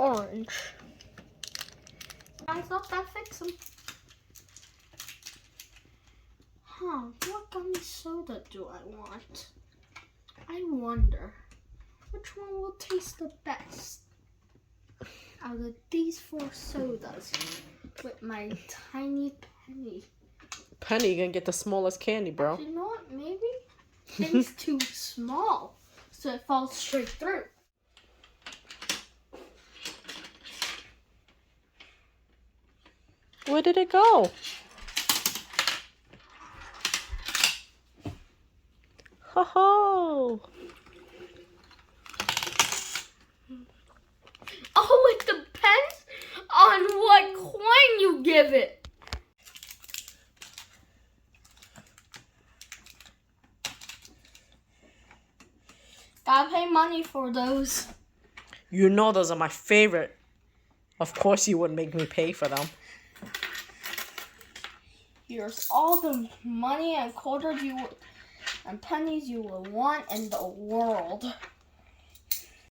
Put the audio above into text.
orange. I thought that fixed them. What gummy soda do I want? I wonder which one will taste the best out of these 4 sodas with my tiny penny. Penny, you're gonna get the smallest candy, bro. You know what? Maybe it's too small, so it falls straight through. Where did it go? Ho ho! Oh, it depends on what coin you give it. Gotta pay money for those. You know those are my favorite. Of course you would make me pay for them. Here's all the money and quarters and pennies you will want in the world.